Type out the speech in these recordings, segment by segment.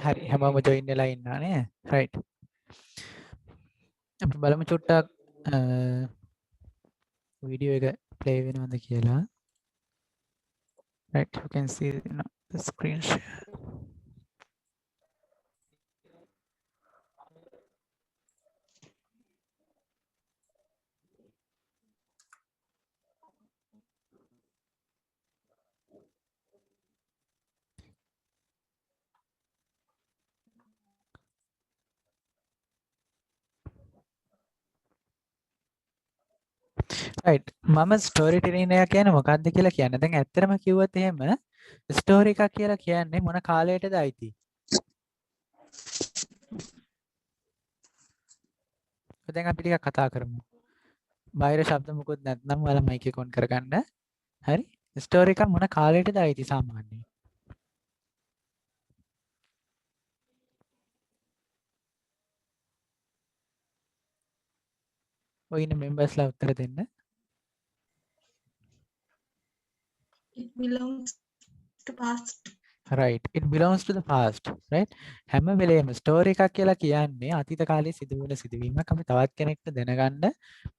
හරි හැමෝම ජොයින් වෙලා ඉන්නවා නේ right අපි බලමු චුට්ටක් වීඩියෝ එක ප්ලේ වෙනවද කියලා right you can see the screen share right මම ස්ටෝරි ටෙලිං එක කියන්නේ මොකක්ද කියලා කියන්නේ දැන් ඇත්තටම කිව්වොත් එහෙම ස්ටෝරි එකක් කියලා කියන්නේ මොන කාලයටද අයිති දැන් අපි ටිකක් කතා කරමු බාහිර ශබ්ද මොකුත් නැත්නම් ඔයාලා මයික් එක ඔන් කරගන්න හරි ස්ටෝරි එක මොන කාලයටද අයිති සාමාන්‍යයෙන් ඔය ඉන්න මෙම්බර්ස්ලා උත්තර දෙන්න It belongs to past. right it belongs to the past right හැම වෙලේම ස්ටෝරි එකක් කියලා කියන්නේ අතීත කාලේ සිදු වෙන සිදුවීමක් අපි තවත් කෙනෙක්ට දැනගන්න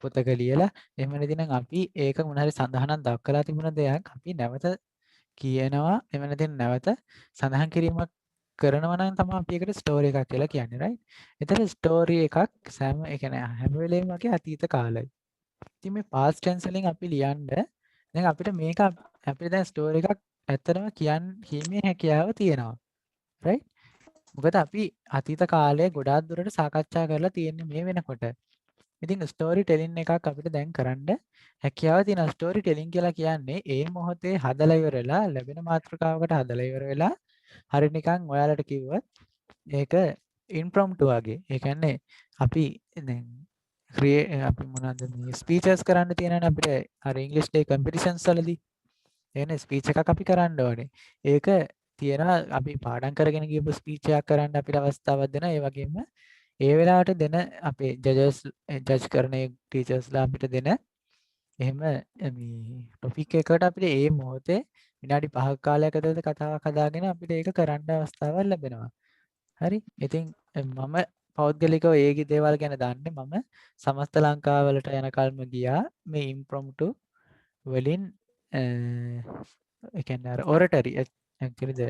පොතක ලියලා එහෙම නැතිනම් අපි ඒක මොන හරි සඳහනක් දක්වලා තිබුණ දෙයක් අපි නැවත කියනවා එහෙම නැතිනම් නැවත සඳහන් කිරීමක් කරනවා නම් තමයි අපි ඒකට ස්ටෝරි එකක් කියලා කියන්නේ right එතන ස්ටෝරි එකක් සෑම ඒ කියන්නේ හැම වෙලේම වගේ අතීත කාලයි ඉතින් මේ past tense වලින් අපි ලියන්න දැන් අපිට මේක අපිට දැන් ස්ටෝරි එකක් ඇත්තටම කීමේ හැකියාව තියෙනවා right මොකද අපි අතීත කාලයේ ගොඩාක් දුරට සාකච්ඡා කරලා තියෙන්නේ මේ වෙනකොට ඉතින් ස්ටෝරි ටෙලින් එකක් අපිට දැන් කරන්න හැකියාව තියෙනවා ස්ටෝරි ටෙලින් කියලා කියන්නේ ඒ මොහොතේ හදලා ඉවරලා ලැබෙන මාතෘකාවකට හදලා ඉවර වෙලා හරි නිකන් ඔයාලට කිව්වොත් ඒක ඉම්ප්‍රොම්ප්ටු වගේ ඒ කියන්නේ අපි දැන් අපි මොනවද මේ ස්පීචස් කරන්න තියෙනවනේ අපිට අර ඉංග්‍රීසි ඩේ කම්පිටිෂන්ස් වලදී එනේ ස්පීච් එකක් අපි කරන්න ඕනේ ඒක තියෙනවා අපි පාඩම් කරගෙන ගියපු ස්පීච් එකක් කරන්න අපිට අවස්ථාවක් දෙනවා ඒ වගේම ඒ වෙලාවට දෙන අපේ ජජ් කරන ටීචර්ස්ලා අපිට දෙන එහෙම මේ ටොපික් එකකට අපිට ඒ මොහොතේ විනාඩි 5ක කාලයක් ඇතුළත කතාවක් හදාගෙන අපිට ඒක කරන්න අවස්ථාවක් ලැබෙනවා. හරි. ඉතින් මම පෞද්ගලිකව ඒ දේවල් ගැන දන්නේ මම සමස්ත ලංකාවලට යන කල්ම ගියා මේ ඉම්ප්‍රොම්ප්ටු වලින් ඒ කියන්නේ අර oratory actually the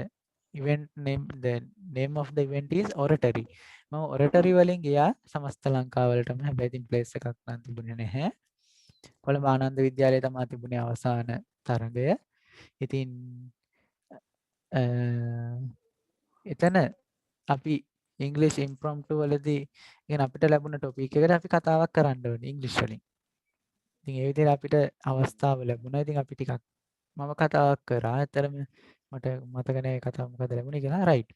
name of the event is oratory මම oratory වලින් ගියා සමස්ත ලංකාවලටම හැබැයි ඉතින් place එකක් නම් තිබුණේ නැහැ කොළඹ ආනන්ද විද්‍යාලයේ තමයි තිබුණේ අවසාන තරඟය ඉතින් එතන අපි ඉංග්‍රීසි ඉම්ප්‍රොම්ප්ටු වලදී يعني අපිට ලැබුණ ටොපික් එකට අපි කතාවක් කරන්න ඕනේ ඉංග්‍රීසි වලින් ඉතින් ඒ විදිහට අපිට අවස්ථාව ලැබුණා ඉතින් අපි ටිකක් මම කතාවක් කරා ඇත්තටම මට මතක නැහැ කතාව මොකද ලැබුණේ කියලා right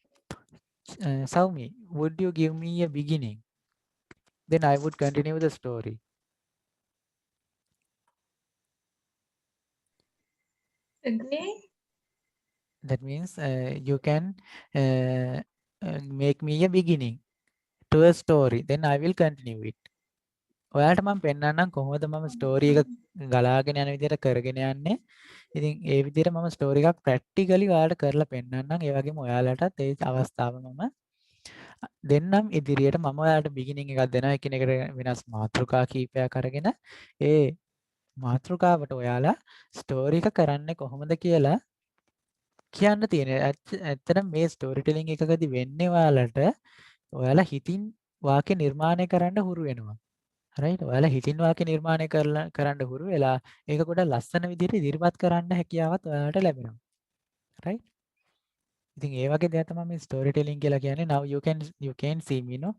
Saumi would you give me a beginning then I would continue the story Again? that means you can make me a beginning to a story then I will continue it ඔයාලට මම පෙන්නන්නම් කොහොමද මම story එක ගලාගෙන යන විදිහට කරගෙන යන්නේ. ඉතින් ඒ විදිහට මම ස්ටෝරි එකක් ප්‍රැක්ටිකලි ඔයාලට කරලා පෙන්නන්නම්. ඒ වගේම ඔයාලටත් ඒ අවස්ථාව මම දෙන්නම් ඉදිරියට මම ඔයාලට බිගිනින් එකක් දෙනවා. එකිනෙකට වෙනස් මාතෘකා කීපයක් අරගෙන ඒ මාතෘකාවට ඔයාලා ස්ටෝරි එක කරන්නේ කොහොමද කියලා කියන්න තියෙනවා. ඇත්තටම මේ ස්ටෝරි ටෙලිං එකකදී වෙන්නේ ඔයාලා හිතින් වාක්‍ය නිර්මාණය කරන්න හුරු වෙනවා. right ඔයාලා හිතින් වාක්‍ය නිර්මාණය කරන්න හුරු වෙලා ඒක ගොඩක් ලස්සන විදිහට ඉදිරිපත් කරන්න හැකියාවත් ඔයාලට ලැබෙනවා right ඉතින් ඒ වගේ දෙයක් තමයි මේ ස්ටෝරි ටෙලිං කියලා කියන්නේ now you can see me no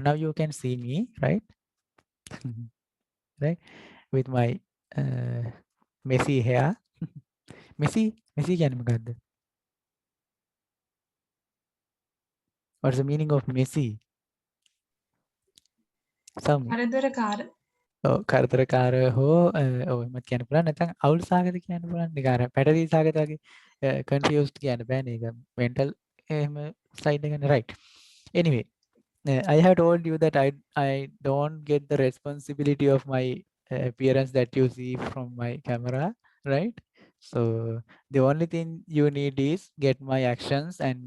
now you can see me right right with my messy hair messy කියන්නේ මොකද්ද what's the meaning of messy some කරදරකාර. කරදරකාර හෝ ඔව් එහෙමත් කියන්න පුළුවන් නැත්නම් අවුල් සහගත කියන්න පුළුවන් නිකන් අර පැටලී සහගත වගේ confused කියන්න බෑනේ ඒක mental එහෙම side එක නේ right anyway I have told you that I don't get the responsibility of my appearance that you see from my camera right so the only thing you need is get my actions and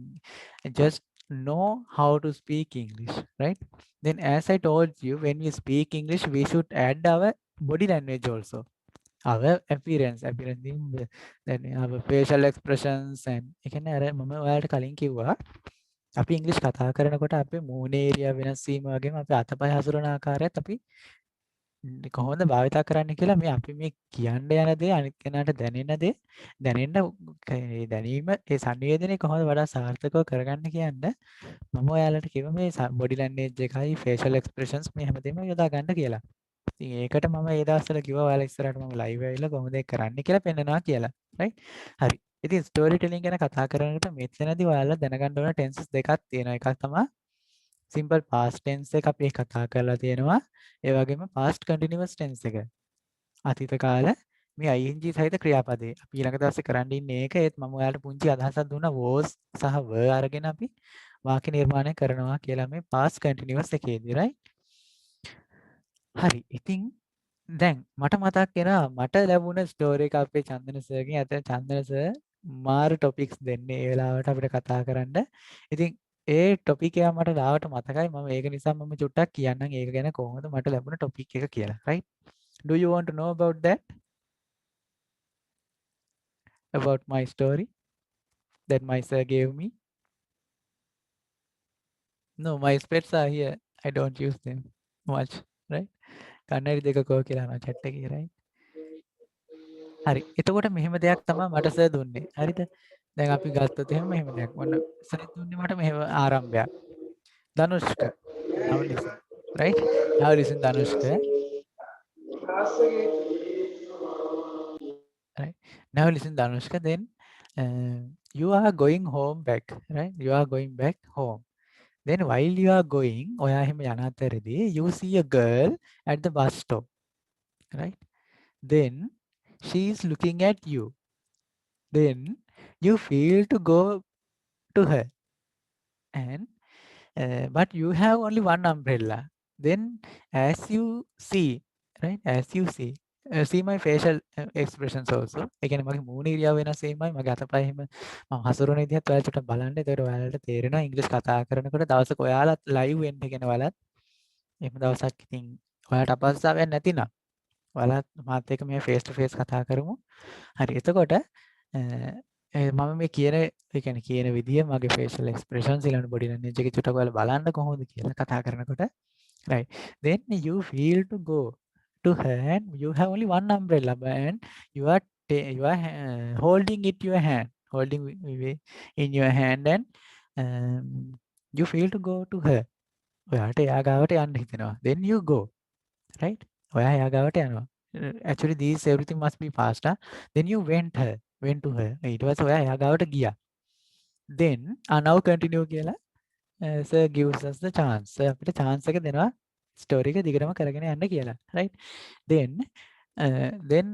just know how to speak English, right? Then as I told you, when we speak English, we should add our body language also. Our appearance then our facial expressions and එකනේ අර මම ඔයාලට කලින් කිව්වා අපි ඉංග්‍රීසි කතා කරනකොට අපේ මූණේ ඒරියා වෙනස් වීම වගේම අපේ අතපය හසුරන ආකාරයත් අපි කොහොමද භාවිතා කරන්න කියලා මේ අපි මේ කියන්න යන දේ අනිත් කෙනාට දැනෙන දේ දැනෙන්න ඒ දැනීම ඒ සංවේදනය කොහොමද වඩා සාර්ථකව කරගන්න කියන්න මම ඔයාලට කිව්වා මේ බොඩි ලැන්ග්වේජ් එකයි ෆේෂල් එක්ස්ප්‍රෙෂන්ස් මේ හැමදේම යොදා ගන්න කියලා. ඉතින් ඒකට මම ඒ දවස්වල කිව්වා ඔයාලා ඉස්සරහට මම ලයිව් ඇවිල්ලා කොහොමද ඒක කරන්නේ කියලා පෙන්නනවා කියලා. රයිට්? හරි. ඉතින් ස්ටෝරි ටෙලිං ගැන කතා කරනකොට මෙතනදී ඔයාලා දැනගන්න ඕන ටෙන්සස් දෙකක් තියෙනවා. එකක් තමයි සිම්පල් පාස්ට් ටෙන්ස් එක අපි කතා කරලා තියෙනවා. ඒ වගේම පාස්ට් කන්ටිනියුවස් ටෙන්ස් එක. අතීත කාල මේ ing සහිත ක්‍රියාපදේ. අපි ඊළඟ දවසේ කරන්න ඉන්නේ ඒක. ඒත් මම ඔයාලට පුංචි අදහසක් දුන්නා was සහ were අරගෙන අපි වාක්‍ය නිර්මාණය කරනවා කියලා මේ past continuous එකේදී right. හරි. ඉතින් දැන් මට මතක් වෙනවා මට ලැබුණ ස්ටෝරි එක අපේ චන්දන සර්ගෙන්. අත චන්දන සර් මාරු ටොපික්ස් දෙන්නේ ඒ වෙලාවට අපිට කතා කරන්න. ඉතින් ඒ ටොපික් එක මට ලාවට මතකයි. මම ඒක නිසා මම චුට්ටක් කියන්නම් ඒක ගැන කොහොමද මට ලැබුණ ටොපික් එක කියලා. right. Do you want to know about that? About my story that my sir gave me? No, my specs are here. I don't use them much, right? කන්නරි දෙක කෝ කියලා අහනවා chat එකේ, right? හරි. එතකොට මෙහෙම දෙයක් තමයි මට සර් දුන්නේ. හරිද? දැන් අපි ගත්තොත් එහෙම මෙහෙම දෙයක්. මොන සර් දුන්නේ මට මෙහෙම ආරම්භයක්. Danushka. Now listen. Right? Now listen Danushka. Right? Now listen Danushka. Then you are going home back, right? You are going back home. Then while you are going, ඔයා එහෙම යන අතරදී you see a girl at the bus stop, right? Then she is looking at you. Then you feel to go to her, and but you have only one umbrella. Then as you see, right? As you see my facial expressions also. ඒ කියන්නේ මගේ මූණ ඉරියව් වෙනස් වීමයි මගේ අතපය එහෙම මම හසුරන විදිහත් ඔයාලා චුට්ටක් බලන්න. ඒතකොට ඔයාලට තේරෙනවා ඉංග්‍රීසි කතා කරනකොට දවසක ඔයාලත් ලයිව් වෙන්න කියන ඔයාලත් එහෙම දවසක් ඉතින් ඔයාලට අපහසුතාවයක් නැතිනම් ඔයාලත් මාත් එක්ක මේ ෆේස් ටු ෆේස් කතා කරමු. හරි. එතකොට මම මේ කියන ඒ කියන්නේ කියන විදිය මගේ facial expressions ඊළඟ body language එක චුට්ටක් ඔයාලා බලන්න කොහොමද කියලා කතා කරනකොට. Right. Then you feel to go to her and you have only one umbrella and you are holding it your hand, holding in your hand and um, you feel to go to her. ඔයාට එයා ගාවට යන්න හිතෙනවා. Then you go, right? ඔයා එයා ගාවට යනවා. Actually these everything must be past. Then you went to her. ඊට පස්සේ ඔයා එයා ගාවට ගියා. Then now continue කියලා sir gives us the chance. අපිට chance එක දෙනවා story එක දිගටම කරගෙන යන්න කියලා. Right? Then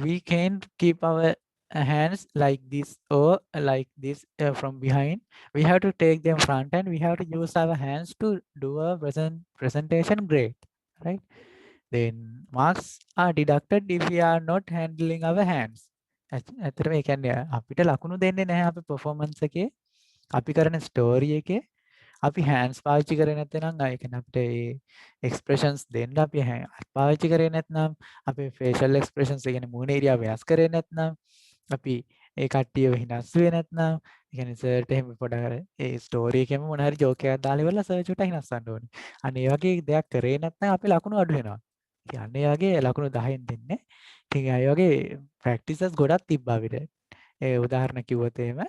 we can keep our hands like this or like this from behind. We have to take them front and we have to use our hands to do a presentation great. Right? Then marks are deducted if we are not handling our hands. ඇත්තටම ඒ කියන්නේ අපිට ලකුණු දෙන්නේ නැහැ අපි performance එකේ අපි කරන story එකේ අපි hands පාවිච්චි කරේ නැත්නම් ඒ කියන්නේ අපිට ඒ expressions දෙන්න අපි පාවිච්චි කරේ නැත්නම් අපේ facial expressions ඒ කියන්නේ මූණ ඒරියා වෙනස් කරේ නැත්නම් අපි ඒ කට්ටියව හිනස්සුවේ නැත්නම් ඒ කියන්නේ සර්ට එහෙම පොඩක් ඒ ස්ටෝරි එකේම මොන හරි ජෝක් එකක් දාලා ඉවරලා සර් චුට්ටක් හිනස්සන්න ඕනේ. අන්න ඒ වගේ දෙයක් කරේ නැත්නම් අපේ ලකුණු අඩු වෙනවා. කියන්නේ ඒ වගේ ලකුණු 10න් දෙන්නේ. ඉතින් ඒ වගේ ප්‍රැක්ටිසස් ගොඩක් තිබ්බා අපිට. ඒ උදාහරණ කිව්වොත් එහෙම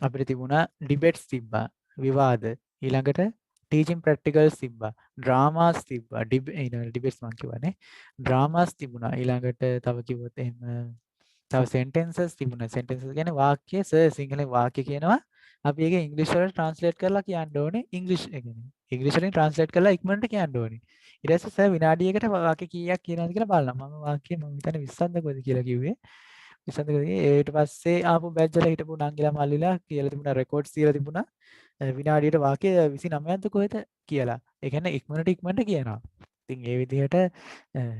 අපිට තිබුණා ඩිබේට්ස් තිබ්බා. විවාද. ඊළඟට ටීචින් ප්‍රැක්ටිකල්ස් තිබ්බා. ඩ්‍රාමාස් තිබ්බා. ඩිබේට්ස් මං කිව්වනේ. ඩ්‍රාමාස් තිබුණා. ඊළඟට තව කිව්වොත් එහෙම තව සෙන්ටෙන්සස් තිබුණා. සෙන්ටෙන්සස් කියන්නේ වාක්‍ය සර් සිංහලෙන් වාක්‍ය කියනවා. අපි ඒක ඉංග්‍රීසි වලට ට්‍රාන්ස්ලේට් කරලා කියන්න ඕනේ. ඉංග්‍රීසි වලින් ට්‍රාන්ස්ලේට් කරලා ඉක්මනට කියන්න ඕනේ. ඊට පස්සේ සර් විනාඩියකට වාක්‍ය කීයක් කියනවද කියලා බලනවා. මම වාක්‍ය මම හිතන්නේ 20ක්ද කොයිද කියලා කිව්වේ. 20ක්ද ඊට පස්සේ ආපු බැච් වල හිටපු නංගිලා මල්ලිලා කියලා තිබුණා රෙකෝඩ්ස් තියලා තිබුණා. විනාඩියට වාක්‍ය 29ක්ද කොහෙද කියලා. ඒ කියන්නේ ඉක්මනට කියනවා. ඉතින් ඒ විදිහට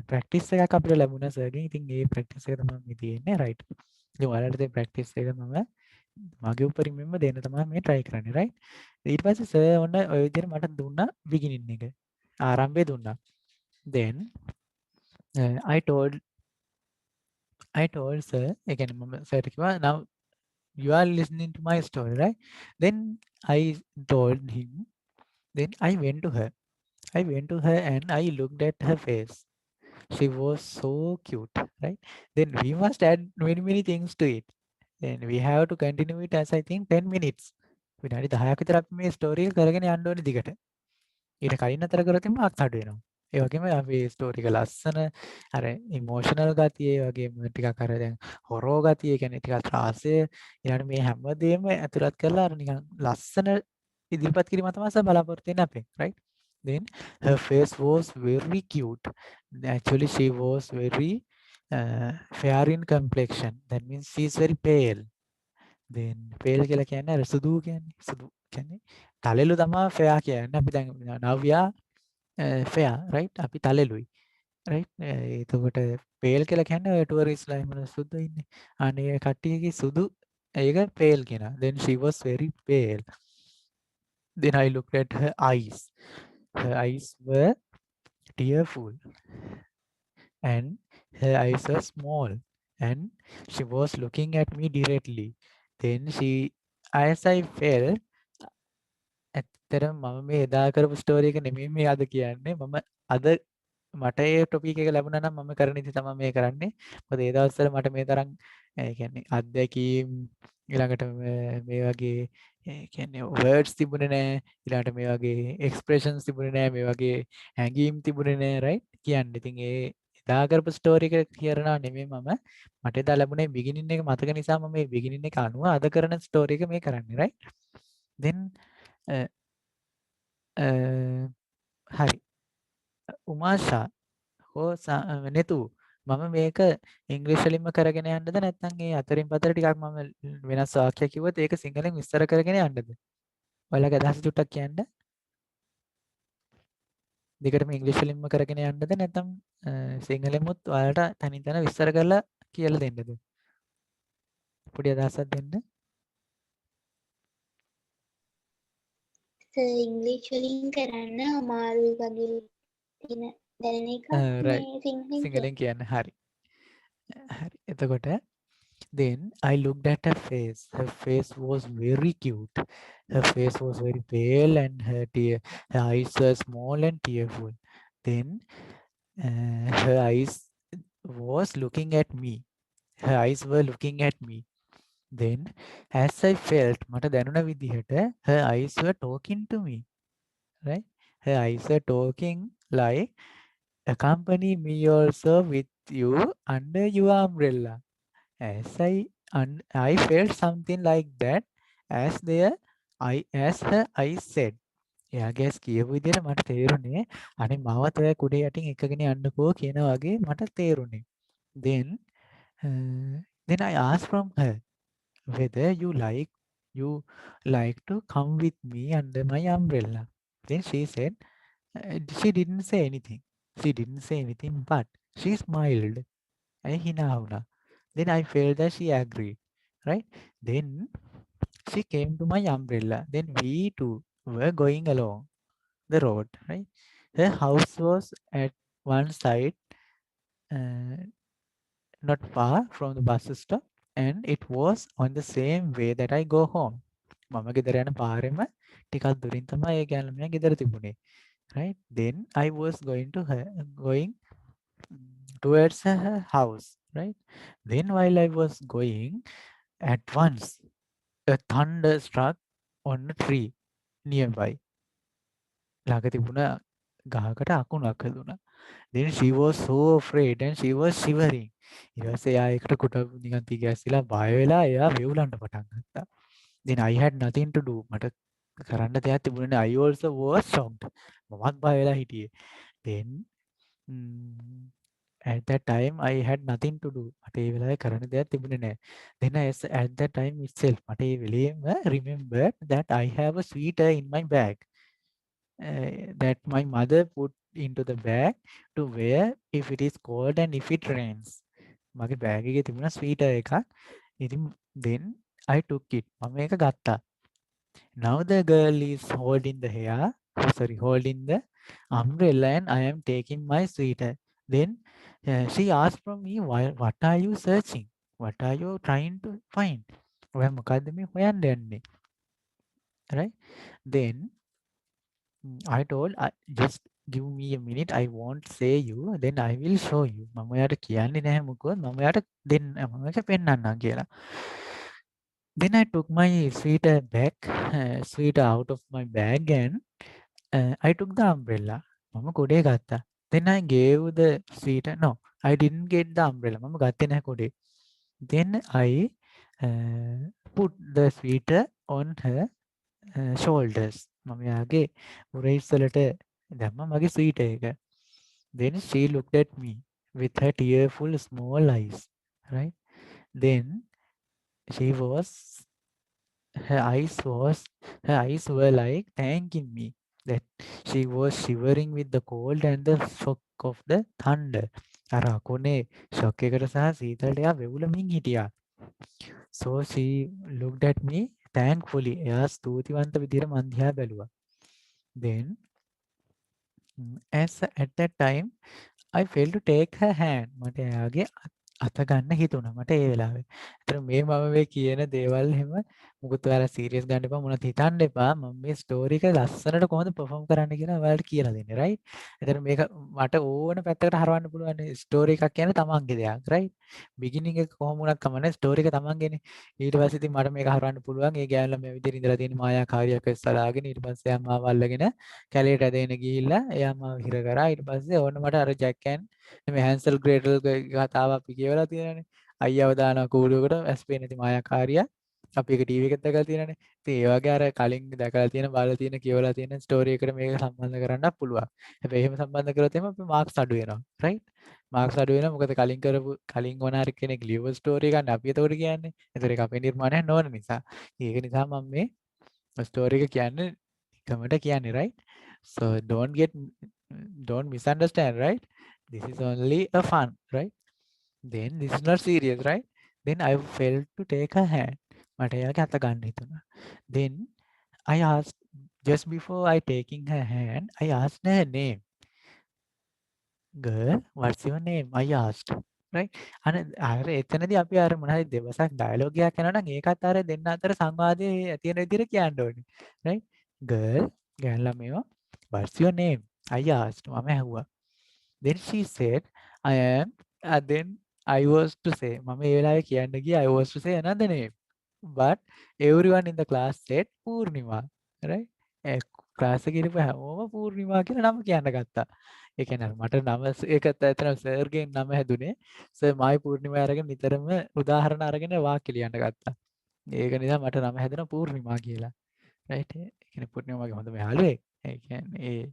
ප්‍රැක්ටිස් එකක් අපිට ලැබුණා සර්ගෙන්. ඉතින් ඒ ප්‍රැක්ටිස් එක තමයි මේ තියෙන්නේ රයිට්. ඉතින් ඔයාලට මේ ප්‍රැක්ටිස් එක මම මගේ උපරිමයෙන්ම දෙන්න තමයි මේ try කරන්නේ right. ඊට පස්සේ සර් ඔන්න ඔය විදිහට මට දුන්නා beginning එක. ආරම්භය දුන්නා. Then I told sir ඒ කියන්නේ මම sir ට කිව්වා now you are listening to my story right. Then I told him. Then I went to her. And I looked at her face. She was so cute, right? Then we must add many, many things to it. Then we have to continue it as I think 10 minutes. විනාඩි 10ක් විතර අපි මේ story එක කරගෙන යන්න ඕනේ දිගට. ඊට කලින් අතර කරොත් මාක්ස් අඩු වෙනවා. ඒ වගේම අපි ස්ටෝරි එක ලස්සන අර ඉමෝෂනල් ගතිය ඒ වගේම ටිකක් අර දැන් හොරෝ ගතිය ඒ කියන්නේ ටිකක් ත්‍රාසය ඊළඟට මේ හැමදේම ඇතුළත් කරලා අර නිකන් ලස්සන ඉදිරිපත් කිරීම තමයි සර් බලාපොරොත්තු වෙන්නේ අපෙන් right. Then her face was very cute. Actually she was very fair in complexion. That means she is very pale. Then pale කියලා කියන්නේ අර සුදු කියන්නේ තලෙලු තමයි fair කියන්නේ. අපි දැන් නව්‍යා fair right අපි තලෙලුයි right. එතකොට pale කියලා කියන්නේ ඔය ටුවරිස්ට්ලා එහෙම සුදු ඉන්නේ. අනේ කට්ටියගේ සුදු ඒක pale කියනවා. Then she was very pale. Then I looked at her eyes. Her eyes were tearful and her eyes were small and she was looking at me directly. Then as I felt, ඇත්තටම මම මේ එදා කරපු story එක නෙමෙයි මේ අද කියන්නේ. මම අද මට ඒ ටොපික් එක ලැබුණා නම් මම කරන ඉතින් තමයි මේ කරන්නේ. මොකද ඒ දවස්වල මට මේ තරම් ඒ කියන්නේ අත්දැකීම් ඊළඟට මේ වගේ ඒ කියන්නේ words තිබුණේ නැහැ. ඊළඟට මේ වගේ expressions තිබුණේ නැහැ. මේ වගේ හැඟීම් තිබුණේ නැහැ right කියන්නේ. ඉතින් ඒ එදා කරපු ස්ටෝරි එක කියනවා නෙමෙයි මම මට එදා ලැබුණේ beginning එක මතක නිසා මම මේ beginning එක අනුව අද කරන ස්ටෝරි එක මේ කරන්නේ right. Then හරි උමාෂා හෝ නෙතු මම මේක ඉංග්‍රීසි වලින්ම කරගෙන යන්නද නැත්නම් ඒ අතරින් පතර ටිකක් මම වෙනස් වාක්‍යයක් කිව්වොත් ඒක සිංහලෙන් විස්තර කරගෙන යන්නද? ඔයාලගේ අදහස චුට්ටක් කියන්න. දෙකටම ඉංග්‍රීසි වලින්ම කරගෙන යන්නද නැත්නම් සිංහලෙමුත් ඔයාලට තනින් තන විස්තර කරලා කියලා දෙන්නද? පොඩි අදහසක් දෙන්න. ඉංග්‍රීසි වලින් කරන්න අමාරුයි වගේ තියෙන දැනෙන එක right මේ සිංහලෙන් සිංහලෙන් කියන්න හරි. හරි. එතකොට then I looked at her face. Her face was very cute. Her face was very pale and her eyes were small and tearful. Then her eyes was looking at me. Her eyes were looking at me. Then as I felt මට දැනුණ විදිහට her eyes were talking to me. Right? Her eyes were talking like accompany me also with you under your umbrella. As I felt something like that as her eyes said. එයාගේ ඇස් කියපු විදිහට මට තේරුණේ අනේ මවත් ඔය කුඩේ යටින් එකගෙන යන්නකෝ කියන වගේ මට තේරුණේ. Then I asked from her whether you like to come with me under my umbrella. Then she said she didn't say anything. But she smiled. ඇයි hina වුණා. Then I felt that she agreed. Right? Then she came to my umbrella. Then we two were going along the road. Right? Her house was at one side, not far from the bus stop, and it was on the same way that I go home. මම ගෙදර යන පාරෙම ටිකක් දුරින් තමයි ඒ ගෑනුමියා ගෙදර තිබුණේ. Right? Then I was going towards her house. Right? Then while I was going, at once a thunder struck on a tree nearby. ළඟ තිබුණ ගහකට අකුණක් හැදුණා. Then she was so afraid and she was shivering. ඊට පස්සේ එයා ඒකට කුට නිකන් තී ගැස්සිලා බය වෙලා එයා වෙවුලන්න පටන් ගත්තා. Then I had nothing to do. මට කරන්න දෙයක් තිබුණේ නැහැ. I also was shocked. මමත් බය වෙලා හිටියේ. Then at that time I had nothing to do. මට ඒ වෙලාවේ කරන්න දෙයක් තිබුණේ නැහැ. Then at that time itself මට ඒ වෙලේම remembered that I have a sweater in my bag. That my mother put into the bag to wear if it is cold and if it rains. මගේ bag එකේ තිබුණා ස්වීටර් එකක්. ඉතින් then I took it. මම ඒක ගත්තා. Now the girl is holding the hair, holding the umbrella, and I am taking my sweater. Then she asked from me, what are you searching? What are you trying to find? ඔයා මොකද්ද මේ හොයන්න යන්නේ? Right? Then I told, just give me a minute, I won't say you, then I will show you. මම ඔයාට කියන්නේ නැහැ මොකවත්, මම ඔයාට මම ඔයාට පෙන්නන්නම් කියලා. Then I took my sweater out of my bag and I took the umbrella. මම කොඩේ ගත්තා. Then I gave the sweater. No, I didn't get the umbrella. මම ගත්තේ නැහැ code. Then I put the sweater on her shoulders. මම යාගේ උරහිස් වලට දැම්මා මගේ sweater එක. Then she looked at me with her tearful small eyes. Right? Then her eyes were like thanking me that she was shivering with the cold and the shock of the thunder. අර අකුණේ shock එකට සහ සීතලට එයා වෙවුලමින් හිටියා. So she looked at me thankfully. එයා ස්තුතිවන්ත විදිහට මං දිහා බැලුවා. Then at that time I failed to take her hand. මට එයාගේ අත ගන්න හිතුණා මට ඒ වෙලාවේ. ඒතර මේ මම මේ කියන දේවල් එහෙම මොකද ඔයාලා සීරියස් ගන්න එපා මොනවත් හිතන්න එපා. මම මේ ස්ටෝරි එක ලස්සනට කොහොමද පර්ෆෝම් කරන්න කියලා ඔයාලට කියලා දෙන්නේ. රයිට්? ඒතර මේක මට ඕන පැත්තකට හරවන්න පුළුවන් ස්ටෝරි එකක් කියන්නේ තමන්ගේ දෙයක්. රයිට්? බිගිනින් එක කොහොම වුණත් කමන්නේ ස්ටෝරි එක තමන්ගේනේ. ඊට පස්සේ ඉතින් මට මේක හරවන්න පුළුවන්. ඒ ගෑනුලා මේ විදිහට ඉඳලා තියෙන මායාකාරියක් වෙස්සලාගෙන ඊට පස්සේ එයා මාව අල්ලගෙන කැලේට ඇදගෙන ගිහිල්ලා එයා මාව හිර කරා. ඊට පස්සේ ඕන්න මට අර ජැක්කන් මේ හැන්සල් ග්‍රේටල් කතාව අපි කියවලා තියෙනනේ. අයියව දානවා කූඩුවකට ඇස් පේන්නේ නැති මායාකාරියා. අපි ඒක ටීවී එකෙත් දැකලා තියෙනනේ. ඉතින් ඒ වගේ අර කලින් දැකලා තියෙන බලලා තියෙන කියවලා තියෙන ස්ටෝරි එකට මේක සම්බන්ධ කරන්නත් පුළුවන්. හැබැයි එහෙම සම්බන්ධ කරොත් එහෙම අපි මාක්ස් අඩු වෙනවා. රයිට්? මාක්ස් අඩු වෙනවා මොකද කලින් ඕනාර කෙනෙක් ලියව ස්ටෝරි ගන්න අපි එතකොට කියන්නේ. ඒතර ඒක අපේ නිර්මාණයක් නොවන නිසා. ඒක නිසා මම මේ ස්ටෝරි එක කියන්නේ කමට කියන්නේ right? So don't misunderstand, right? This is only a fun, right? Then this is not serious, right? Then I felt to take her hand. මට එයාගේ අත ගන්න හිතුණා. Then I asked, just before I taking her hand, I asked her name. Girl, what's your name? I asked. Right? අර එතනදී අපි අර මොනවාරි දෙවසක් ඩයලොග් එකක් කරනවා නම් ඒකත් අර දෙන්න අතර සංවාදයේ ඇති වෙන විදිහට කියන්න ඕනේ. Right? Girl, ගෑනලා මේවා what's your name? I asked. මම ඇහුවා. Then she said, I am. Then I was to say, මම ඒ වෙලාවේ කියන්න ගියා I was to say another name. But everyone in the class said Purnima. Right? Class එකේ ඉඳපු හැමෝම පූර්ණිමා කියලා නම කියන්න ගත්තා. ඒ කියන්නේ මට නම ඒකත් ඇත්තටම සර්ගෙන් නම හැදුනේ. සර් මායි පූර්ණිමා අරගෙන නිතරම උදාහරණ අරගෙන වාක්‍ය ලියන්න ගත්තා. ඒක නිසා මට නම හැදුණා පූර්ණිමා කියලා. රයිට්? ඒ කියන්නේ පූර්ණිමාගේ හොඳම යාළුවෙක්. ඒ කියන්නේ ඒ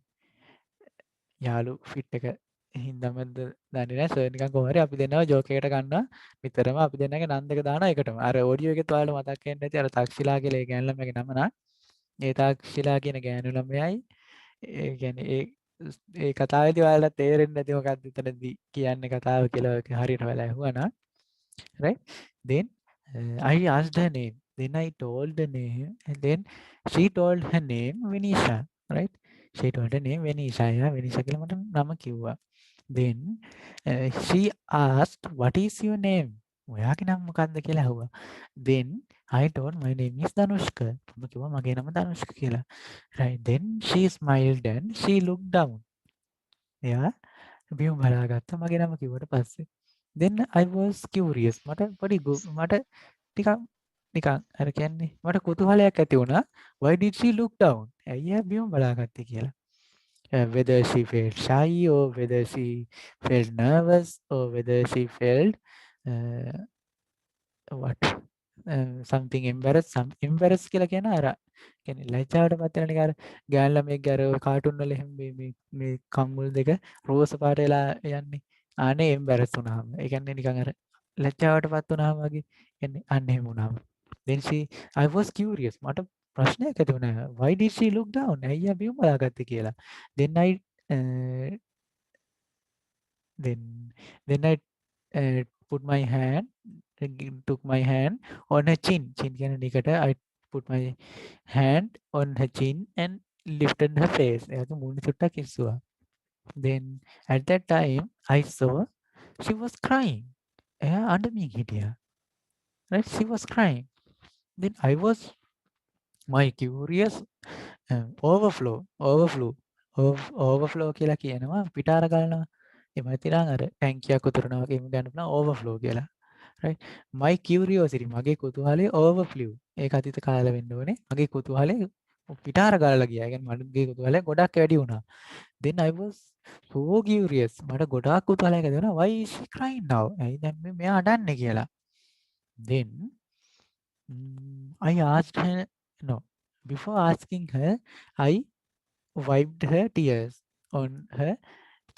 යාළු ෆිට් එක හින්දාමද දන්නේ නැහැ සර් නිකන් කොහොම හරි අපි දෙන්නව ජෝක් එකට ගන්නවා නිතරම අපි දෙන්නගේ නන් දෙක දානවා එකටම අර ඔඩියෝ එකෙත් ඔයාලට මතක් වෙන්නේ නැති අර තක්ෂිලා කියලා ඒ ගෑනු ළමයාගේ නම නා ඒ තක්ෂිලා කියන ගෑනු ළමයයි ඒ කියන්නේ ඒ කතාවේදී ඔයාලට තේරෙන්නේ නැති මොකක්ද එතනදී කියන්නේ කතාව කියලා ඔක හරියට ඔයාලා ඇහුවා right then I asked her name then I told the name and then she told her name Venisha right she told her name Venisha Venisha කියලා මට නම කිව්වා then she asked what is your name ඔයාගේ නම මොකක්ද කියලා ඇහුවා then I told my name is Danushka මම කිව්වා මගේ නම Danushka කියලා right then she smiled and she looked down එයා බිම් බලාගත්තා මගේ නම කිව්වට පස්සේ then I was curious මට නිකන් අර කියන්නේ මට කුතුහලයක් ඇති වුණා why did she look down ඇයි එයා බිම් බලාගත්තේ කියලා whether she felt shy or whether she felt nervous or whether she felt what something embarrassed කියලා කියන අර කියන්නේ ලැජ්ජාවටපත් වෙන නිකන් අර ගෑනු ළමයෙක්ගේ අර කාටුන් වල එහෙම මේ කම්මුල් දෙක රෝස පාට වෙලා යන්නේ අනේ embarrass වුණාම ඒ කියන්නේ නිකන් අර ලැජ්ජාවටපත් වුණාම වගේ කියන්නේ අන්න එහෙම වුණාම then I was curious මට ප්‍රශ්නයක් ඇති වුණා why did she look down ඇයි ආ බිම බලාගත්තේ කියලා then I put my hand took my hand on her chin. Chin කියන නිකට I put my hand on her chin and lifted her face. එයාගේ මූණ චුට්ටක් කිස්සුවා. Then at that time I saw she was crying. එයා අඬමින් හිටියා. Right? She was crying. Then I was my curious overflow කියලා කියනවා පිටාර ගලනවා. එහෙම නැතිනම් අර ටැංකියක් උතුරනවා වගේ එහෙම ගන්න පුළුවන් overflow කියලා. Right? My curiosity මගේ කුතුහලය overflew. ඒක අතීත කාලෙ වෙන්න ඕනේ. මගේ කුතුහලය පිටාර ගලලා ගියා. ඒ කියන්නේ මගේ කුතුහලය ගොඩක් වැඩි වුණා. Then I was so curious. මට ගොඩාක් කුතුහලයක් ඇති වුණා. Why is she crying now? ඇයි දැන් මෙයා අඬන්නේ කියලා. Then I asked her, no, before asking her, I wiped her tears on her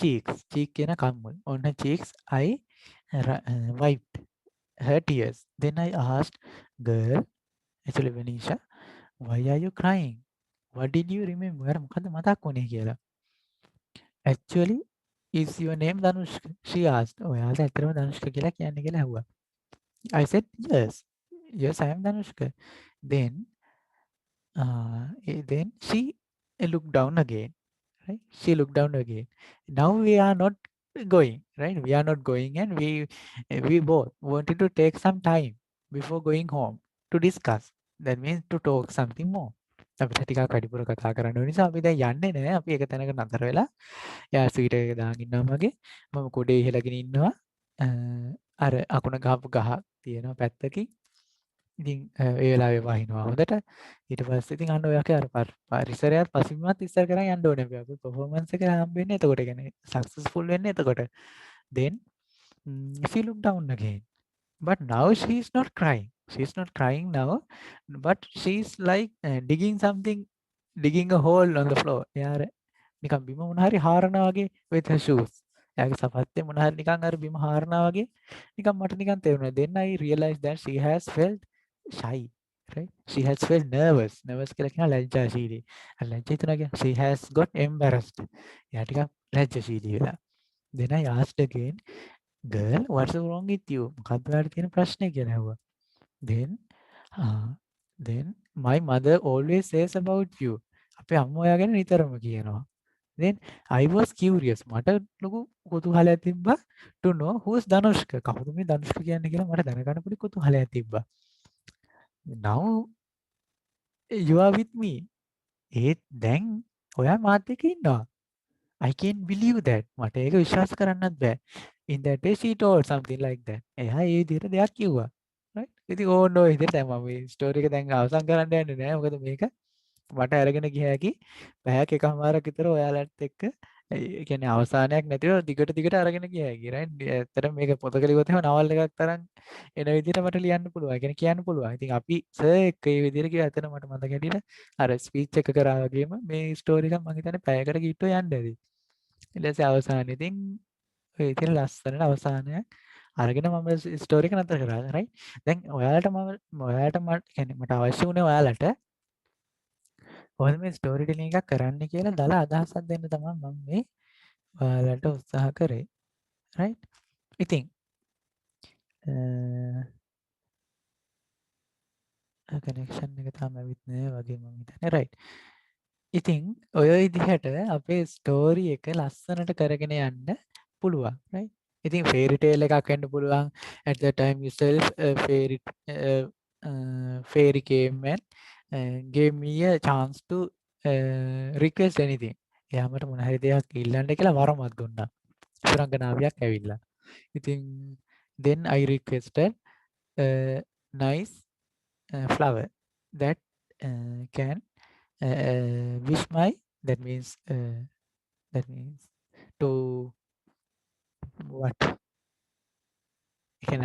cheeks. Cheek කියන කම්මුල්. On her cheeks, I wiped her tears. Then I asked, girl, actually Venisha, why are you crying? What did you remember? මොකද මතක් වුනේ කියලා. Actually, is your name Danushka? She asked. ඔයාලට ඇත්තටම Danushka කියලා කියන්නේ කියලා ඇහුවා. I said, yes. Yes, I am Danushka. Then she looked down again. Right? She looked down again. Now we are not going, right? We are not going, and we both wanted to take some time before going home to discuss. That means to talk something more. අපිට ටිකක් වැඩිපුර කතා කරන්න ඕන නිසා අපි දැන් යන්නේ නැහැ. අපි එක තැනක නතර වෙලා එයා සීට් එක දාගෙන ඉන්නවා මගේ. මම කොඩේ ඉහළගෙන ඉන්නවා. අර අකුණ ගහපු ගහ තියෙනවා පැත්තකින්. ඉතින් ඒ වෙලාවේ වහිනවා හොඳට. ඊට පස්සේ ඉතින් අන්න ඔය වගේ අර පරිසරයත් පසුබිමත් ඉස්සර කරන් යන්න ඕනේ අපි. අපේ performance එක හම්බෙන්නේ එතකොට. කියන්නේ successful වෙන්නේ එතකොට. Then she looked down again. But now she is not crying. She is not crying now. But she is like digging a hole on the floor. එයාර නිකන් බිම මොන හරි හාරනවා වගේ with her shoes. එයාගේ සපත්තේ මොන හරි නිකන් අර බිම හාරනවා වගේ නිකන් මට නිකන් තේරුණා. Then I realized that she has felt shy. Right? She has felt nervous. Nervous කියලා කියන ලැජ්ජාශීලී. අර ලැජ්ජ හිතුණා කියන්නේ she has got embarrassed. එයා ටිකක් ලැජ්ජාශීලී වෙලා. Then I asked again, girl, what's wrong with you? මොකක්ද ඔයාලට තියෙන ප්‍රශ්නේ කියලා ඇහුවා. Then my mother always says about you. අපේ අම්මා ඔයා ගැන නිතරම කියනවා. Then I was curious. මට ලොකු කුතුහලයක් තිබ්බා to know who's Danushka. කවුද මේ Danushka කියන්නේ කියලා මට දැනගන්න පොඩි කුතුහලයක් තිබ්බා. Now you are with me. ඒත් දැන් ඔයා මාත් එක්ක ඉන්නවා. I can't believe that. මට ඒක විශ්වාස කරන්නත් බෑ. In that day she told something like that. එයා ඒ විදිහට දෙයක් කිව්වා. Right? ඉතින් ඕන්න ඔය විදිහට දැන් මම මේ ස්ටෝරි එක දැන් අවසන් කරන්න යන්නේ නෑ. මොකද මේක මට අරගෙන ගිය හැකි පැයක් එකමාරක් විතර ඔයාලත් එක්ක ඒ කියන්නේ අවසානයක් නැතිව දිගට අරගෙන ගිය හැකි. right? ඇත්තටම මේක පොතක ලියුවොත් එහෙම නවල් එකක් තරම් එන විදිහට මට ලියන්න පුළුවන්. ඒ කියන්නේ කියන්න පුළුවන්. ඉතින් අපි සර් එක්ක මේ විදිහට කිව්වා. ඇත්තටම මට මතක හැටියට අර ස්පීච් එක කරා වගේම මේ ස්ටෝරි එක මම හිතන්නේ පැයකට කිට්ටෝ යන්න ඇති. ඊට පස්සේ අවසානයේ ඉතින් ඔය ඉතින් ලස්සනට අවසානයක් අරගෙන මම ස්ටෝරි එක නතර කරා. right? දැන් ඔයාලට කියන්නේ මට අවශ්‍ය වුණේ ඔයාලට කොහොමද මේ ස්ටෝරි ටෙලිං එකක් කරන්න කියලා දල අදහසක් දෙන්න තමයි මම මේ ඔයාලට උත්සාහ කරේ. right? ඉතින් කනෙක්ෂන් එක තාම ඇවිත් නෑ වගේ මම හිතන්නේ. right? ඉතින් ඔය විදිහට අපේ ස්ටෝරි එක ලස්සනට කරගෙන යන්න පුළුවන්. right? ඉතින් fairy tale එකක් වෙන්න පුළුවන්. At the time yourself fairy came and gave me a chance to request anything. එයා මට මොන හරි දෙයක් ඉල්ලන්න කියලා වරමක් දුන්නා. සුරංගනාවියක් ඇවිල්ලා. ඉතින් then I requested a nice flower that can wish my that means to what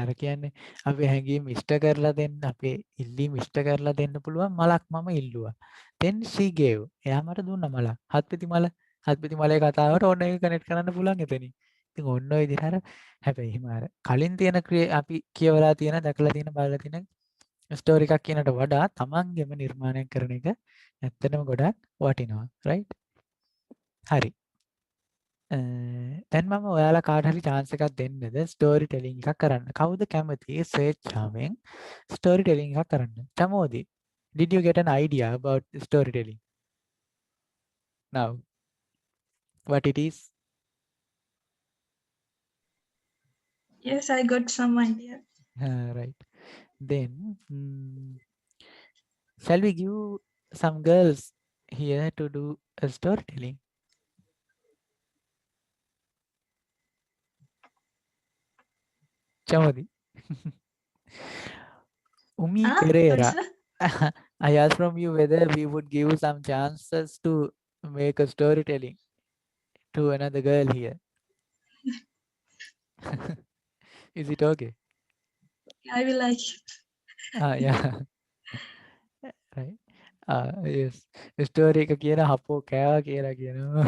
අර කියන්නේ අපේ හැඟීම් ඉෂ්ට කරලා දෙන්න අපේ ඉල්ලීම් ඉෂ්ට කරලා දෙන්න පුළුවන් මලක් මම ඉල්ලුවා. then she gave. එයා මට දුන්න මල. හත්පිති මලේ කතාවට ඕන එක කනෙක්ට් කරන්න පුළුවන් එතනින්. ඉතින් ඔන්න ඔය විදිහට අර හැබැයි එහෙම අර කලින් තියෙන අපි කියවලා තියෙන දැකලා තියෙන බලලා තියෙන ස්ටෝරි එකක් කියනට වඩා තමන්ගෙම නිර්මාණයක් කරන එක ඇත්තටම ගොඩක් වටිනවා. right? හරි. දැන් මම ඔයාලා කාට හරි chance එකක් දෙන්නද ස්ටෝරි ටෙලිං එකක් කරන්න. කවුද කැමති ස්වේච්ඡාවෙන් ස්ටෝරි ටෙලිං එකක් කරන්න? Chamodi, did you get an idea about storytelling now? What it is? Yes, I got some idea. Right. Then, shall we give some girls here to do a storytelling? Chamodi. Umi Sorry, Pereira. sir. I asked from you whether we would give some chances to make a storytelling to another girl here. Is it okay? I will like it. Yeah. Right. Yes. Story එක කියන හපෝ කෑවා කියලා කියනවා.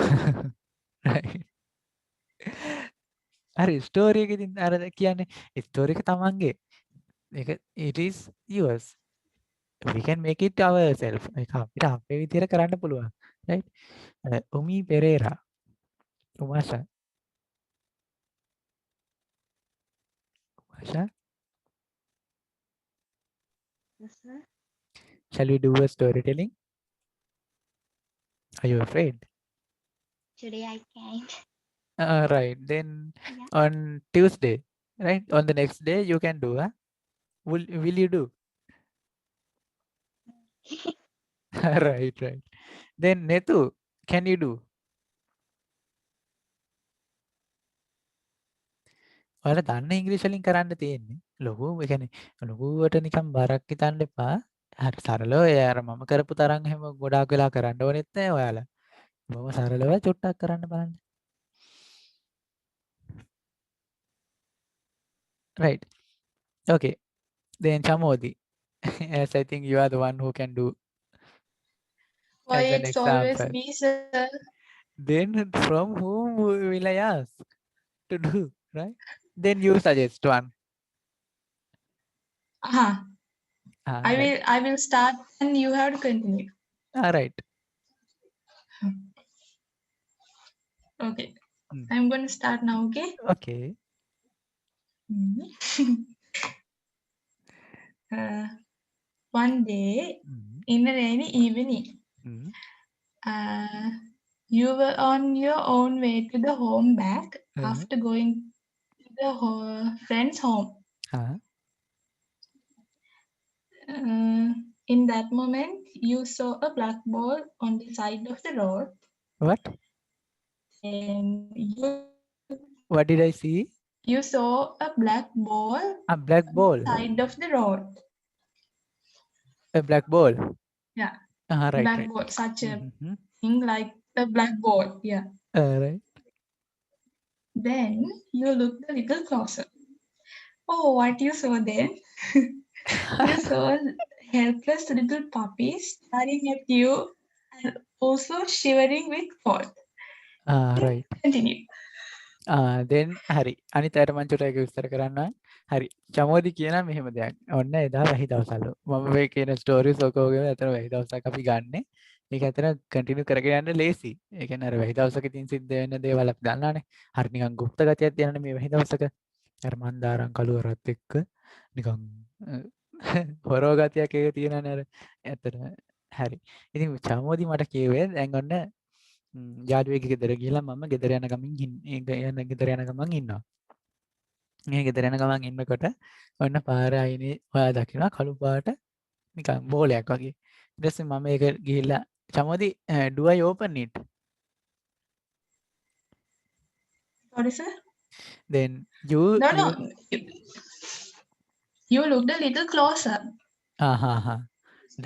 Right. හරි story එක ඉතින් අර කියන්නේ ස්ටෝරි එක තමන්ගේ. ඒක it is yours. We can make it ourselves. ඒක අපිට අපේ විදියට කරන්න පුළුවන්. Right. Umi Pereira. Umasha. Umasha. Yes, sir. Shall we do a storytelling? Are you afraid? Today I can't. Right. Then Yeah. on Tuesday, right? On the next day you can do, huh? Will you do? Right, right. Then Netu, can you do? ඔයාලා දන්න ඉංග්‍රීසි වලින් කරන්න තියෙන්නේ. ලොකු ඒ කියන්නේ ලොකුවට නිකන් බරක් හිතන්න එපා. හරි සරලව ඒ අර මම කරපු තරම් එහෙම ගොඩාක් වෙලා කරන්න ඕනෙත් නැහැ ඔයාලා. බොහොම සරලව චුට්ටක් කරන්න බලන්න. Right. Okay. Then Chamodi, as I think you are the one who can do Why as an it's always example. me, sir? Then from whom will I ask to do, right? Then you suggest one. Uh-huh. I Right. will start and you have to continue. Right. Okay. Mm. I'm going to start now, okay? Okay. One day in a rainy evening, Mm. you were on your own way to the home back after going to the friend's home. In that moment, you saw a black ball on the side of the road. What? And What did I see? you saw a black ball A black on ball. the side of the road. A black ball. Yeah. Right. Black Right. ball, such a Mhm. thing like a black ball. Yeah. Right. Then you looked a little closer. Oh, what you saw then? You saw helpless little puppies staring at you and also shivering with cold. Right. Continue. Then හරි. අනිත් අයට මම චුට්ටක් විස්තර කරන්නම්. හරි. චමෝදි කියන මෙහෙම දෙයක්. ඔන්න එදා වැහි දවසලු. මම මේ කියන ස්ටෝරිස් ඔකෝගෙම අතන වැහි දවසක් අපි ගන්නෙ. ඒක අතන කන්ටිනියු කරගෙන යන්න ලේසි. ඒ කියන්නේ අර වැහි දවසක ඉතින් සිද්ධ වෙන දේවල් අපි දන්නානේ. හරි නිකන් গুপ্ত ගතියක් තියෙනනේ මේ වැහි දවසක. අර මන්දාරම් කළුවරත් එක්ක නිකන් හොරෝ ගතියක් ඒක තියෙනනේ අර. ඇත්තට හරි. ඉතින් චමෝදි මට කිව්වේ දැන් ඔන්න යාළුවෙක්ගේ ගෙදර ගිහලා මම ගෙදර යන ගෙදර යන ගමන් ඉන්නවා. මේ ගෙදර යන ගමන් ඉන්නකොට ඔන්න පාර අයිනේ ඔයා දකිනවා කළු පාට නිකන් බෝලයක් වගේ. ඊට පස්සේ මම ඒක ගිහිල්ලා Chamodi do I open it? Sorry, sir. Then you No. You looked a little closer.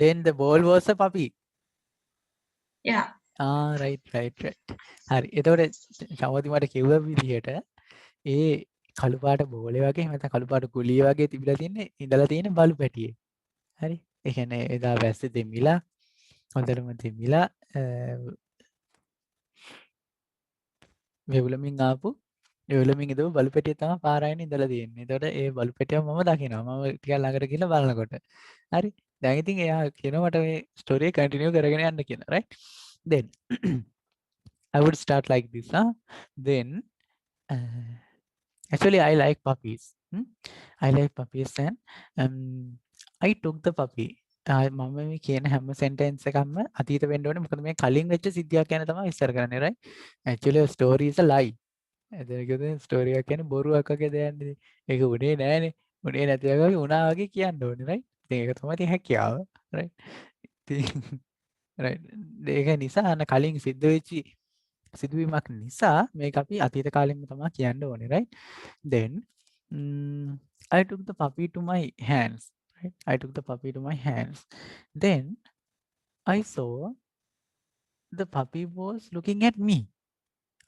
Then the ball was a puppy. Yeah. Right. හරි. එතකොට චමෝදි මට කිව්ව විදිහට ඒ කළු පාට බෝලේ වගේ නැත්නම් කළු පාට කුලිය වගේ තිබිලා තින්නේ ඉඳලා තියෙන බලු පැටියේ. හරි. ඒ කියන්නේ එදා වැස්සේ දෙමිලා හොඳටම දෙමිලා වෙවුලමින් ආපු වෙවුලමින් ඉදව බලු පැටිය තමයි පාර අයිනේ ඉඳලා තියෙන්නේ. එතකොට ඒ බලු පැටියව මම දකිනවා. මම ටිකක් ළඟට ගිහලා බලනකොට. හරි. දැන් ඉතින් එයා කියනවා මට මේ ස්ටෝරි එක කන්ටිනියු කරගෙන යන්න කියලා. right? Then I would start like this, huh? Then, uh, actually, I like puppies. I like puppies, and I took the puppy. මම මේ කියන හැම sentence එකක්ම අතීත වෙන්න ඕනේ. මොකද මේ කලින් වෙච්ච සිද්ධියක් ගැන තමයි විස්තර කරන්නේ, right? Actually, a story is a lie. එතනකද ස්ටෝරි එකක් කියන්නේ බොරුවක් වගේ දෙයක්නේ. ඒක උනේ නෑනේ. උනේ නැති වගේ උනා වගේ කියන්න ඕනේ, right? ඉතින් ඒක තමයි තියෙන හැකියාව, right? ඉතින් right. ඒක නිසා අන්න කලින් සිද්ධ වෙච්චි සිදුවීමක් නිසා මේක අපි අතීත කාලෙම තමයි කියන්න ඕනේ, right? Then I took the puppy to my hands, right? I took the puppy to my hands. Then I saw the puppy was looking at me.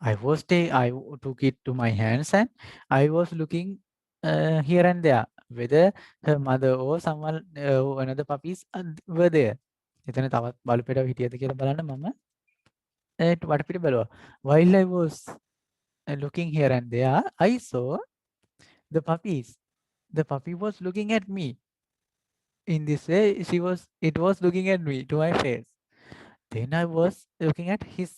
I took it to my hands and I was looking here and there whether her mother or someone another puppies were there. එතන තවත් බලු පෙඩව හිටියද කියලා බලන්න මම වටපිට බැලුවා. While I was looking here and there, I saw the puppies. The puppy was looking at me. In this way, it was looking at me to my face. Then I was looking at his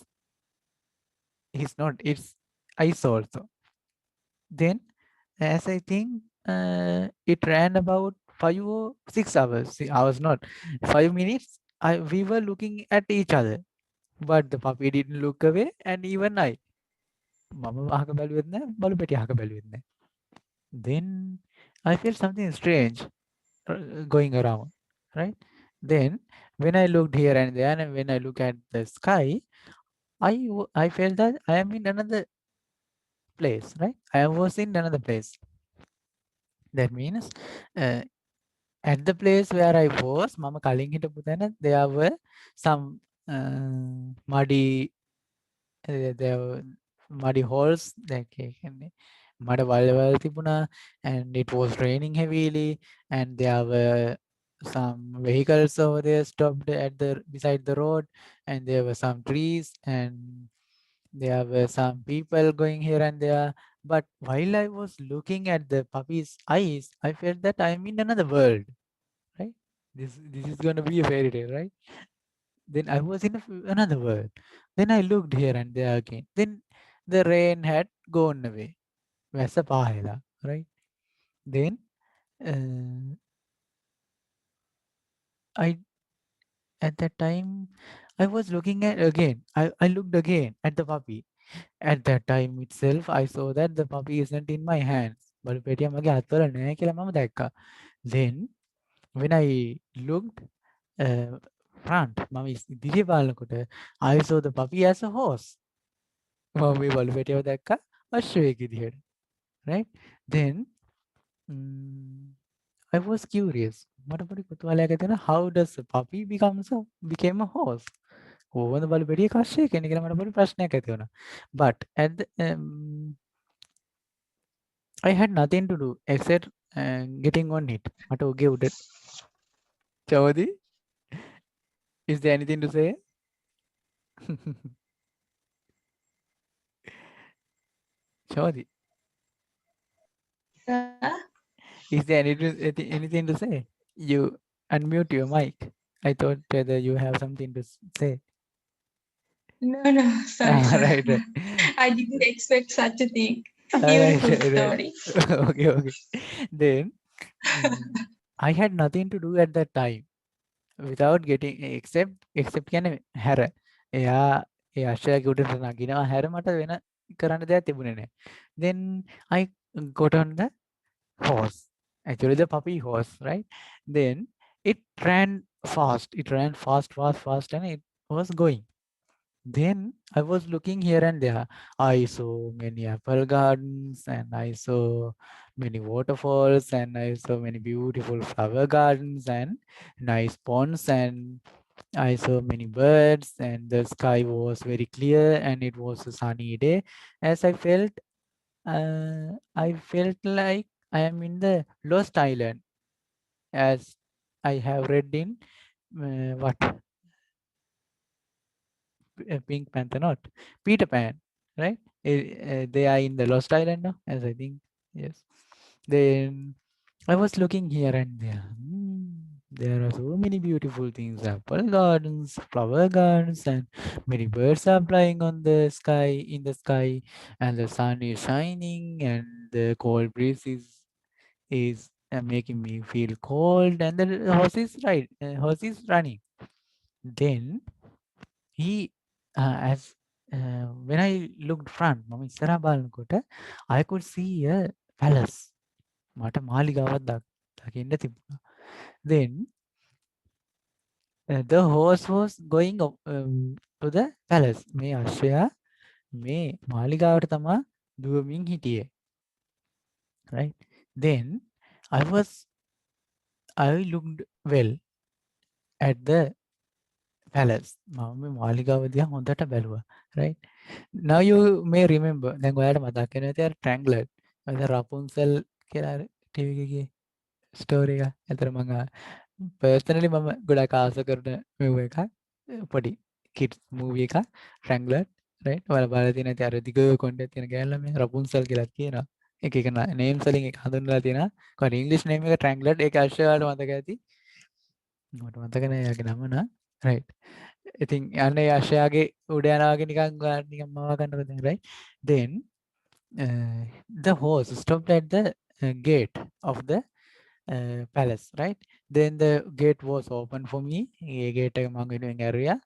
not its eyes also. Then, as I think, it ran about 5 or 6 hours. See, hours not 5 minutes. We were looking at each other, but the puppy didn't look away, and even I. මම අහක බැලුවෙත් නැහැ, බලු පෙටි අහක බැලුවෙත් නැහැ. Then I felt something strange going around, right? Then when I looked here and there, and when I look at the sky, I felt that I am in another place, right? I was in another place. That means at the place where I was, මම කලින් හිටපු තැන there were some muddy there were muddy holes දැන් ඒ කියන්නේ මඩ වලවල් තිබුණා, and it was raining heavily, and there were some vehicles over there stopped at the beside the road, and there were some trees, and there were some people going here and there. But while I was looking at the puppy's eyes, I felt that I am in another world, right? This is going to be a fairy tale, right? Then I was in another world. Then I looked here and there again. Then the rain had gone away. වැස්ස පාහෙලා, right? Then I at that time I was looking at again. I looked again at the puppy. At that time itself, I saw that the puppy isn't in my hands. බලු පෙටිය මගේ අත්වල නැහැ කියලා මම දැක්කා. Then when I looked front, මම ඉදිරිය බලනකොට I saw the puppy as a horse. මම මේ බලු පෙටියව දැක්කා අශ්වයෙක් විදිහට. Right? Then I was curious. මට පොඩි කුතුහලයක් ඇති වුණා, how does a puppy became a horse? කොහොමද බලු පෙටිය කශ්‍යය කෙනෙක් කියලා මට පොඩි ප්‍රශ්නයක් ඇති වුණා. But at the, I had nothing to do except getting on it. මට ඔගේ උඩ චවදී, is there anything to say? Chodi, Sir? is there anything to say? You unmute your mic. I thought whether you have something to say. No, sorry. Right. I didn't expect such a thing. Right, Beautiful right. story. Okay. Then I had nothing to do at that time without getting except කියන්නේ හැර. එයා ඒ අශ්වයාගේ උඩට නගිනවා හැර මට වෙන කරන්න දෙයක් තිබුණේ නැහැ. Then I got on the horse. Actually the puppy horse, right? Then it ran fast. It ran fast, and it was going. Then I was looking here and there. I saw many apple gardens, and I saw many waterfalls, and I saw many beautiful flower gardens and nice ponds, and I saw many birds, and the sky was very clear, and it was a sunny day. As I felt like I am in the Lost Island, as I have read in what Pink Panther, not Peter Pan, right? They are in the Lost Island now, as I think. Yes. Then I was looking here and there. There are so many beautiful things, apple gardens, flower gardens, and many birds are flying on the sky, in the sky, and the sun is shining, and the cold breeze is making me feel cold, and the horse is running. Then he as when I looked front, මම ඉස්සරහා බලනකොට I could see a palace. මට මාලිගාවක් දකින්න තිබුණා. Then the horse was going to the palace. මේ අශ්වයා මේ මාලිගාවට තමා දුවමින් හිටියේ. Right? Then I looked well at the palace. මම මේ මාලිගාව දිහා හොඳට බැලුවා. Right? Now you may remember. දැන් ඔයාලට මතක් වෙනවා ඇති අර Tangled. අර Rapunzel කියලා ටීවී එකේ ස්ටෝරි එක. ඇතර මම personally මම ගොඩක් ආස කරන මෙව එකක්. පොඩි kids movie එකක් Tangled. Right? ඔයාලා බලලා තියෙන ඇති අර දිග කොණ්ඩයක් තියෙන ගෑනු ළමයා Rapunzel කියලා කියනවා. එක එක names වලින් එක හඳුන්වලා තියෙනවා. කොහොමද English name එක Tangled. ඒක අශ්වයාට මතක ඇති. මට මතක නෑ එයාගේ නම නා. Right. ඉතින් යන්නේ අශ්වයාගේ උඩ යනවා වගේ නිකන් මවා ගන්නකොට දැන් right. Then the horse stopped at the gate of the palace, right? Then the gate was open for me. A gate එක මම වෙනුවෙන් ඇරියා.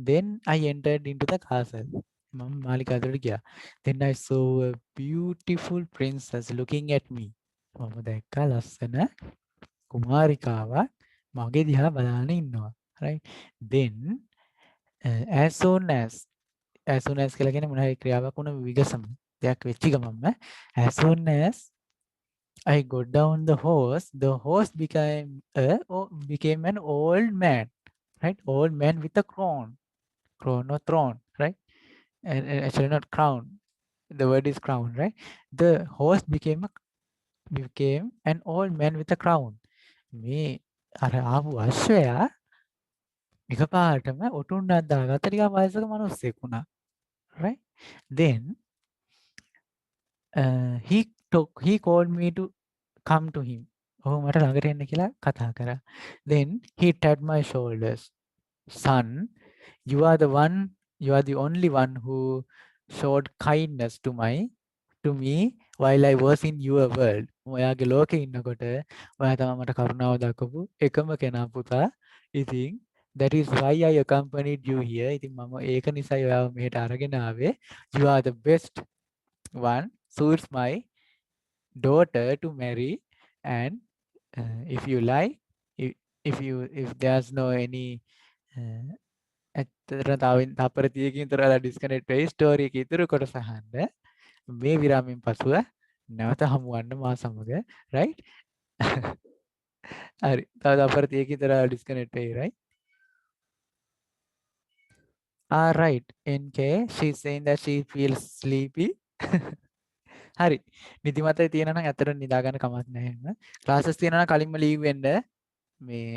Then I entered into the castle. මම මාලිගාවට ගියා. Then I saw a beautiful princess looking at me. මම දැක්කා ලස්සන කුමාරිකාවක් මගේ දිහා බලාගෙන ඉන්නවා. Right? Then as soon as කියලා කියන්නේ මොන හරි ක්‍රියාවක් වුණ විගසම දෙයක් වෙච්ච ගමන්ම as soon as I got down the horse became an old man, right? Old man with a crown or throne, right? And actually not crown. The word is crown, right? The horse became an old man with a crown. මේ අර ආපු අශ්වයා එකපාරටම ඔටුන්නක් දාගත්ත ටිකක් වයසක මිනිස්සෙක් වුණා. Right? Then he called me to come to him. ඔහු මට ළඟට එන්න කියලා කතා කරා. Then he tapped my shoulders. Son, you are the only one who showed kindness to me while I was in your world. ඔයාගේ ලෝකේ ඉන්නකොට ඔයා තමයි මට කරුණාව දක්වපු එකම කෙනා පුතා. ඉතින් that is why I accompanied you here. ඉතින් මම ඒක නිසායි ඔයාව මෙහෙට අරගෙන ආවේ. You are the best one, suits my daughter to marry, and if you like, if there's no any ඇත්තටම තපර 30කින් විතර ඔයාලා ඩිස්කනෙක්ට් වෙයි ස්ටෝරි එක ඉතුරු කොටස අහන්න. මේ විරාමයෙන් පසුව නැවත හමු වන්න මා සමග. right? හරි. තව තපර 30කින් විතර ඔයාලා ඩිස්කනෙක්ට් වෙයි. right? Right. NK, she's saying that she feels sleepy. හරි. නිදිමතේ තියෙනවා නම් ඇත්තටම නිදා ගන්න කමක් නැහැ එහෙම. ක්ලාසස් තියෙනවා නම් කලින්ම ලීව් වෙන්න. මේ